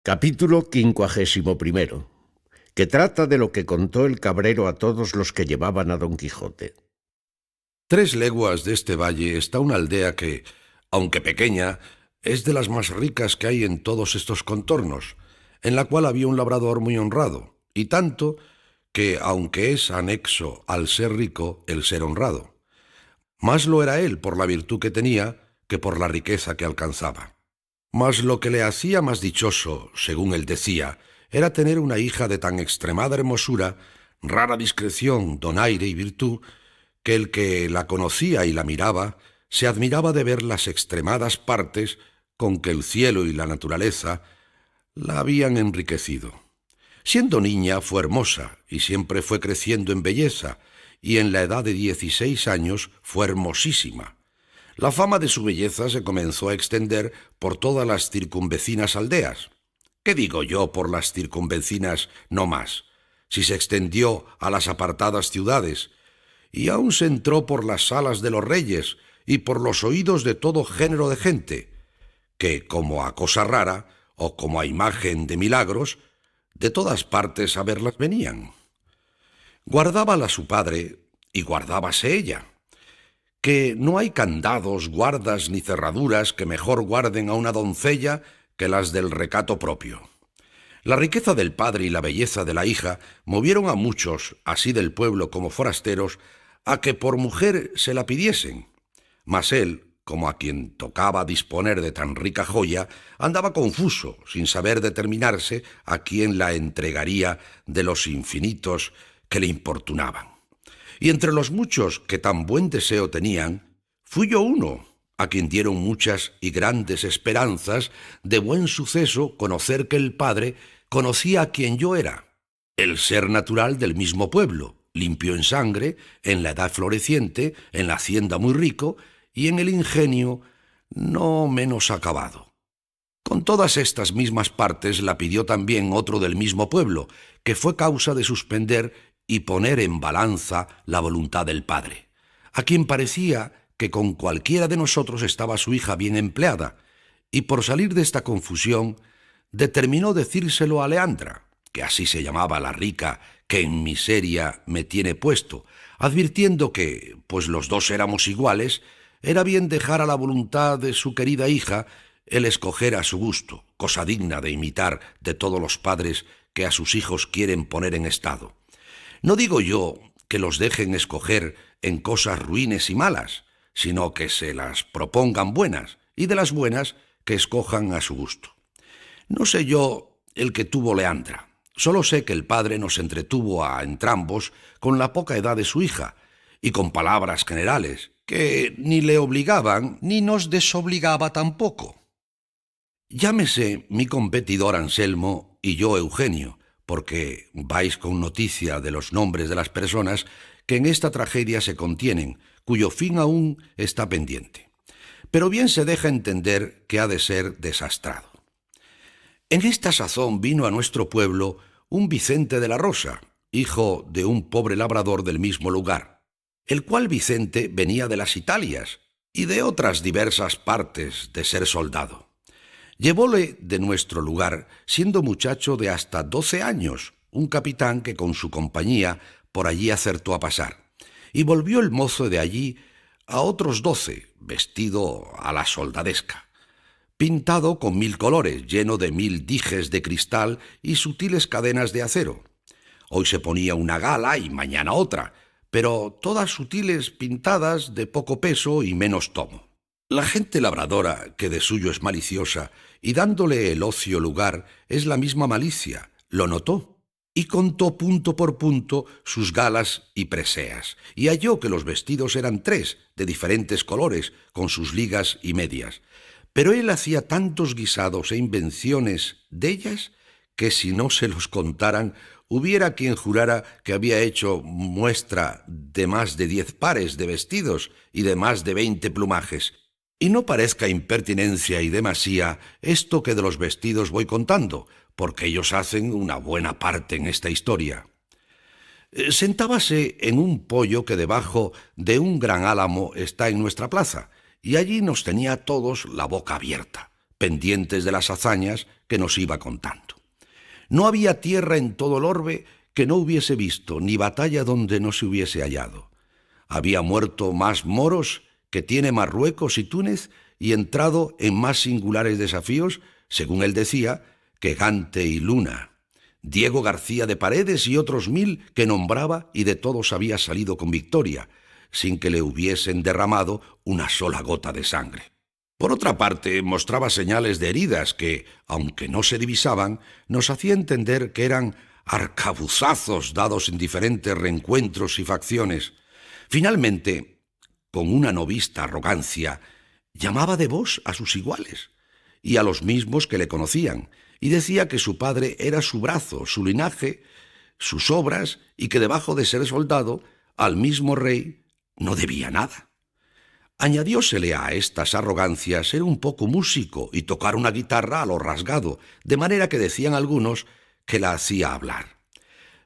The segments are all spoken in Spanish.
Capítulo 51, que trata de lo que contó el cabrero a todos los que llevaban a Don Quijote. 3 leguas de este valle está una aldea que, aunque pequeña, es de las más ricas que hay en todos estos contornos, en la cual había un labrador muy honrado, y tanto que, aunque es anexo al ser rico el ser honrado, más lo era él por la virtud que tenía que por la riqueza que alcanzaba. Mas lo que le hacía más dichoso, según él decía, era tener una hija de tan extremada hermosura, rara discreción, donaire y virtud, que el que la conocía y la miraba se admiraba de ver las extremadas partes con que el cielo y la naturaleza la habían enriquecido. Siendo niña fue hermosa y siempre fue creciendo en belleza, y en la edad de 16 años fue hermosísima. La fama de su belleza se comenzó a extender por todas las circunvecinas aldeas. ¿Qué digo yo por las circunvecinas no más? Si se extendió a las apartadas ciudades, y aún se entró por las salas de los reyes y por los oídos de todo género de gente, que, como a cosa rara, o como a imagen de milagros, de todas partes a verlas venían. Guardábala su padre, y guardábase ella, que no hay candados, guardas ni cerraduras que mejor guarden a una doncella que las del recato propio. La riqueza del padre y la belleza de la hija movieron a muchos, así del pueblo como forasteros, a que por mujer se la pidiesen. Mas él, como a quien tocaba disponer de tan rica joya, andaba confuso, sin saber determinarse a quién la entregaría de los infinitos que le importunaban. Y entre los muchos que tan buen deseo tenían, fui yo uno, a quien dieron muchas y grandes esperanzas de buen suceso conocer que el padre conocía a quien yo era, el ser natural del mismo pueblo, limpio en sangre, en la edad floreciente, en la hacienda muy rico y en el ingenio no menos acabado. Con todas estas mismas partes la pidió también otro del mismo pueblo, que fue causa de suspender y poner en balanza la voluntad del padre, a quien parecía que con cualquiera de nosotros estaba su hija bien empleada, y por salir de esta confusión determinó decírselo a Leandra, que así se llamaba la rica que en miseria me tiene puesto, advirtiendo que, pues los dos éramos iguales, era bien dejar a la voluntad de su querida hija el escoger a su gusto, cosa digna de imitar de todos los padres que a sus hijos quieren poner en estado. No digo yo que los dejen escoger en cosas ruines y malas, sino que se las propongan buenas, y de las buenas que escojan a su gusto. No sé yo el que tuvo Leandra, solo sé que el padre nos entretuvo a entrambos con la poca edad de su hija, y con palabras generales, que ni le obligaban ni nos desobligaba tampoco. Llámese mi competidor Anselmo y yo Eugenio, porque vais con noticia de los nombres de las personas que en esta tragedia se contienen, cuyo fin aún está pendiente. Pero bien se deja entender que ha de ser desastrado. En esta sazón vino a nuestro pueblo un Vicente de la Rosa, hijo de un pobre labrador del mismo lugar, el cual Vicente venía de las Italias y de otras diversas partes de ser soldado. Llevóle de nuestro lugar, siendo muchacho de hasta 12 años, un capitán que con su compañía por allí acertó a pasar, y volvió el mozo de allí a otros 12, vestido a la soldadesca, pintado con 1000 colores, lleno de 1000 dijes de cristal y sutiles cadenas de acero. Hoy se ponía una gala y mañana otra, pero todas sutiles, pintadas, de poco peso y menos tomo. La gente labradora, que de suyo es maliciosa, y dándole el ocio lugar, es la misma malicia, lo notó, y contó punto por punto sus galas y preseas, y halló que los vestidos eran 3, de diferentes colores, con sus ligas y medias. Pero él hacía tantos guisados e invenciones dellas, que si no se los contaran, hubiera quien jurara que había hecho muestra de más de 10 pares de vestidos y de más de 20 plumajes. Y no parezca impertinencia y demasía esto que de los vestidos voy contando, porque ellos hacen una buena parte en esta historia. Sentábase en un poyo que debajo de un gran álamo está en nuestra plaza, y allí nos tenía a todos la boca abierta, pendientes de las hazañas que nos iba contando. No había tierra en todo el orbe que no hubiese visto, ni batalla donde no se hubiese hallado. Había muerto más moros que tiene Marruecos y Túnez, y entrado en más singulares desafíos, según él decía, que Gante y Luna, Diego García de Paredes y otros 1000 que nombraba, y de todos había salido con victoria, sin que le hubiesen derramado una sola gota de sangre. Por otra parte, mostraba señales de heridas que, aunque no se divisaban, nos hacía entender que eran arcabuzazos dados en diferentes reencuentros y facciones. Finalmente, con una no vista arrogancia, llamaba de vos a sus iguales y a los mismos que le conocían, y decía que su padre era su brazo, su linaje, sus obras, y que debajo de ser soldado, al mismo rey no debía nada. Añadiósele a estas arrogancias ser un poco músico y tocar una guitarra a lo rasgado, de manera que decían algunos que la hacía hablar.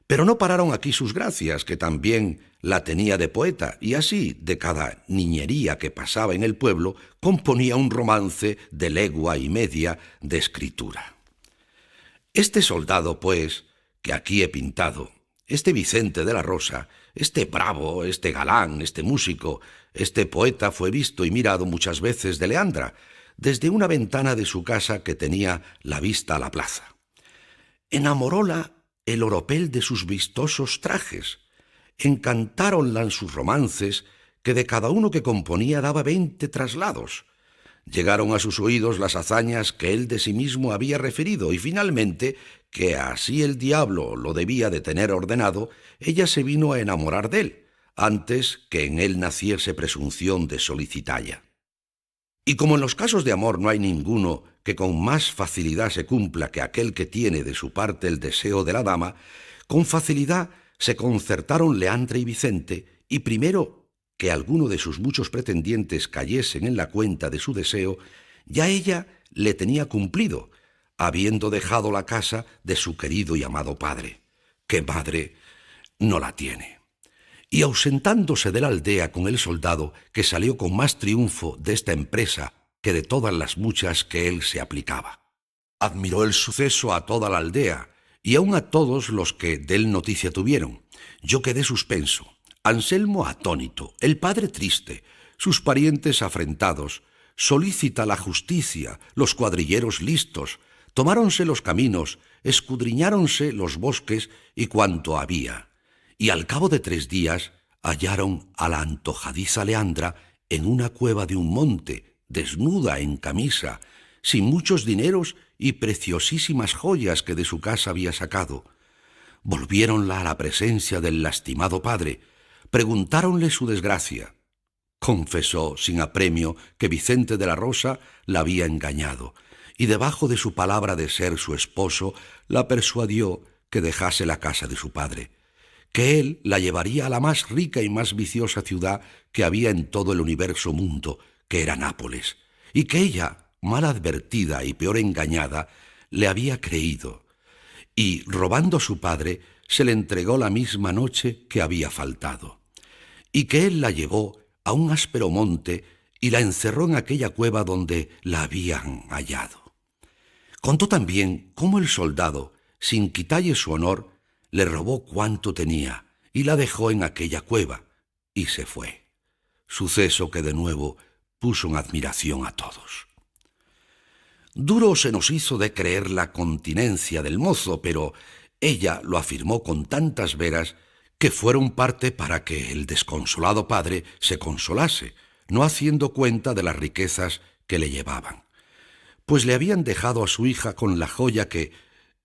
Pero no pararon aquí sus gracias, que también la tenía de poeta, y así, de cada niñería que pasaba en el pueblo, componía un romance de legua y media de escritura. Este soldado, pues, que aquí he pintado, este Vicente de la Rosa, este bravo, este galán, este músico, este poeta fue visto y mirado muchas veces de Leandra, desde una ventana de su casa que tenía la vista a la plaza. Enamoróla el oropel de sus vistosos trajes, encantáronla en sus romances, que de cada uno que componía daba 20 traslados. Llegaron a sus oídos las hazañas que él de sí mismo había referido, y finalmente, que así el diablo lo debía de tener ordenado, ella se vino a enamorar de él, antes que en él naciese presunción de solicitalla. Y como en los casos de amor no hay ninguno que con más facilidad se cumpla que aquel que tiene de su parte el deseo de la dama, con facilidad se concertaron Leandra y Vicente, y primero que alguno de sus muchos pretendientes cayesen en la cuenta de su deseo, ya ella le tenía cumplido, habiendo dejado la casa de su querido y amado padre, que madre no la tiene. Y ausentándose de la aldea con el soldado, que salió con más triunfo de esta empresa que de todas las muchas que él se aplicaba. Admiró el suceso a toda la aldea, y aun a todos los que de él noticia tuvieron. Yo quedé suspenso, Anselmo atónito, el padre triste, sus parientes afrentados, solícita la justicia, los cuadrilleros listos, tomáronse los caminos, escudriñáronse los bosques y cuanto había, y al cabo de 3 días hallaron a la antojadiza Leandra en una cueva de un monte, desnuda en camisa, sin muchos dineros y preciosísimas joyas que de su casa había sacado. Volviéronla a la presencia del lastimado padre, preguntáronle su desgracia. Confesó sin apremio que Vicente de la Rosa la había engañado, y debajo de su palabra de ser su esposo la persuadió que dejase la casa de su padre, que él la llevaría a la más rica y más viciosa ciudad que había en todo el universo mundo, que era Nápoles, y que ella, mal advertida y peor engañada, le había creído, y, robando a su padre, se le entregó la misma noche que había faltado, y que él la llevó a un áspero monte y la encerró en aquella cueva donde la habían hallado. Contó también cómo el soldado, sin quitalle su honor, le robó cuanto tenía y la dejó en aquella cueva, y se fue. Suceso que de nuevo puso en admiración a todos. Duro se nos hizo de creer la continencia del mozo, pero ella lo afirmó con tantas veras que fueron parte para que el desconsolado padre se consolase, no haciendo cuenta de las riquezas que le llevaban, pues le habían dejado a su hija con la joya que,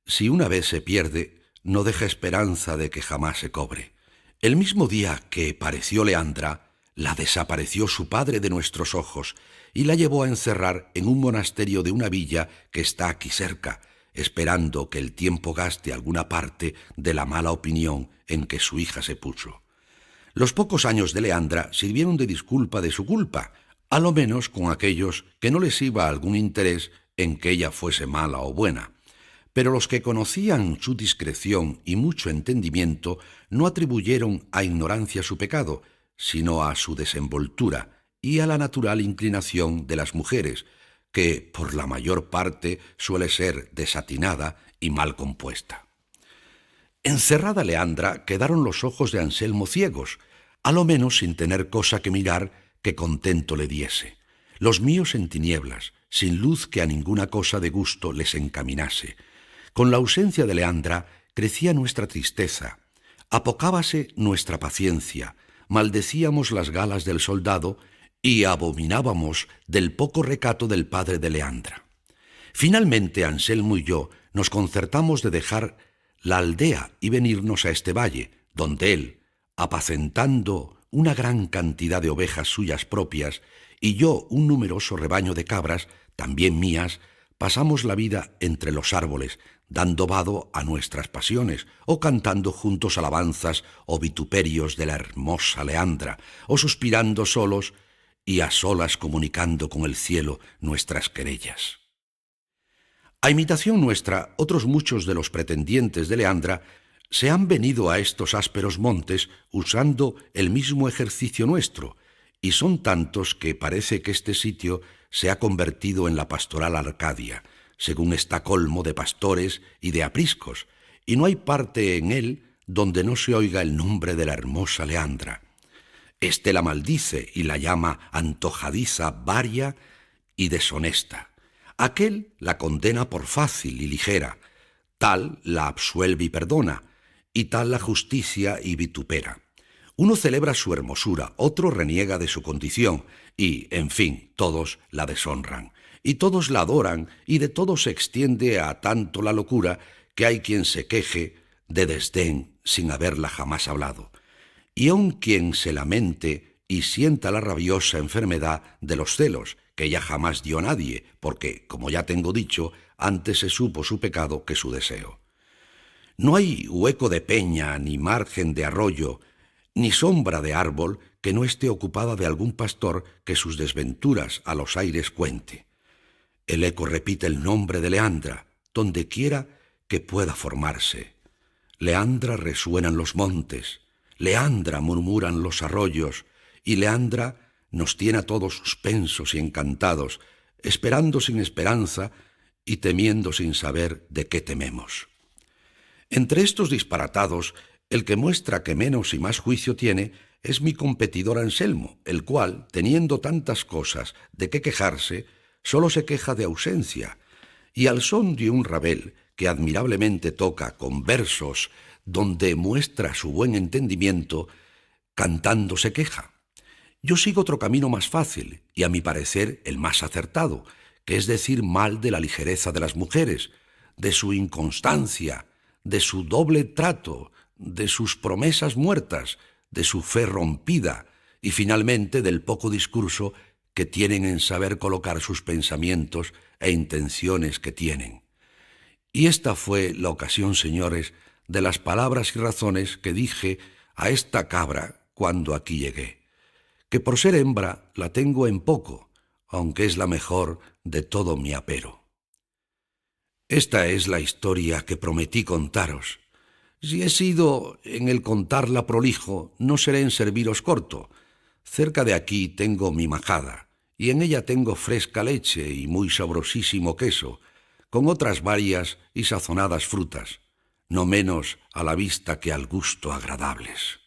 si una vez se pierde, no deja esperanza de que jamás se cobre. El mismo día que pareció Leandra, la desapareció su padre de nuestros ojos y la llevó a encerrar en un monasterio de una villa que está aquí cerca, esperando que el tiempo gaste alguna parte de la mala opinión en que su hija se puso. Los pocos años de Leandra sirvieron de disculpa de su culpa, a lo menos con aquellos que no les iba algún interés en que ella fuese mala o buena. Pero los que conocían su discreción y mucho entendimiento no atribuyeron a ignorancia su pecado, sino a su desenvoltura y a la natural inclinación de las mujeres, que por la mayor parte suele ser desatinada y mal compuesta. Encerrada Leandra, quedaron los ojos de Anselmo ciegos, a lo menos sin tener cosa que mirar que contento le diese. Los míos en tinieblas, sin luz que a ninguna cosa de gusto les encaminase. Con la ausencia de Leandra crecía nuestra tristeza, apocábase nuestra paciencia, maldecíamos las galas del soldado y abominábamos del poco recato del padre de Leandra. Finalmente Anselmo y yo nos concertamos de dejar la aldea y venirnos a este valle, donde él, apacentando una gran cantidad de ovejas suyas propias y yo un numeroso rebaño de cabras, también mías, pasamos la vida entre los árboles, dando vado a nuestras pasiones, o cantando juntos alabanzas o vituperios de la hermosa Leandra, o suspirando solos y a solas comunicando con el cielo nuestras querellas. A imitación nuestra, otros muchos de los pretendientes de Leandra se han venido a estos ásperos montes usando el mismo ejercicio nuestro, y son tantos que parece que este sitio se ha convertido en la pastoral Arcadia, según está colmo de pastores y de apriscos, y no hay parte en él donde no se oiga el nombre de la hermosa Leandra. Este la maldice y la llama antojadiza, varia y deshonesta. Aquel la condena por fácil y ligera, tal la absuelve y perdona, y tal la justicia y vitupera. Uno celebra su hermosura, otro reniega de su condición, y, en fin, todos la deshonran, y todos la adoran, y de todos se extiende a tanto la locura que hay quien se queje de desdén sin haberla jamás hablado, y aun quien se lamente y sienta la rabiosa enfermedad de los celos, que ella jamás dio a nadie, porque, como ya tengo dicho, antes se supo su pecado que su deseo. No hay hueco de peña, ni margen de arroyo, ni sombra de árbol que no esté ocupada de algún pastor que sus desventuras a los aires cuente. El eco repite el nombre de Leandra, donde quiera que pueda formarse. Leandra resuenan los montes, Leandra murmuran los arroyos, y Leandra nos tiene a todos suspensos y encantados, esperando sin esperanza y temiendo sin saber de qué tememos. Entre estos disparatados, el que muestra que menos y más juicio tiene es mi competidor Anselmo, el cual, teniendo tantas cosas de qué quejarse, solo se queja de ausencia, y al son de un rabel que admirablemente toca con versos donde muestra su buen entendimiento, cantando se queja. Yo sigo otro camino más fácil y a mi parecer el más acertado, que es decir mal de la ligereza de las mujeres, de su inconstancia, de su doble trato, de sus promesas muertas, de su fe rompida y finalmente del poco discurso que tienen en saber colocar sus pensamientos e intenciones que tienen. Y esta fue la ocasión, señores, de las palabras y razones que dije a esta cabra cuando aquí llegué, que por ser hembra la tengo en poco, aunque es la mejor de todo mi apero. Esta es la historia que prometí contaros. Si he sido en el contarla prolijo, no seré en serviros corto. Cerca de aquí tengo mi majada, y en ella tengo fresca leche y muy sabrosísimo queso, con otras varias y sazonadas frutas, no menos a la vista que al gusto agradables.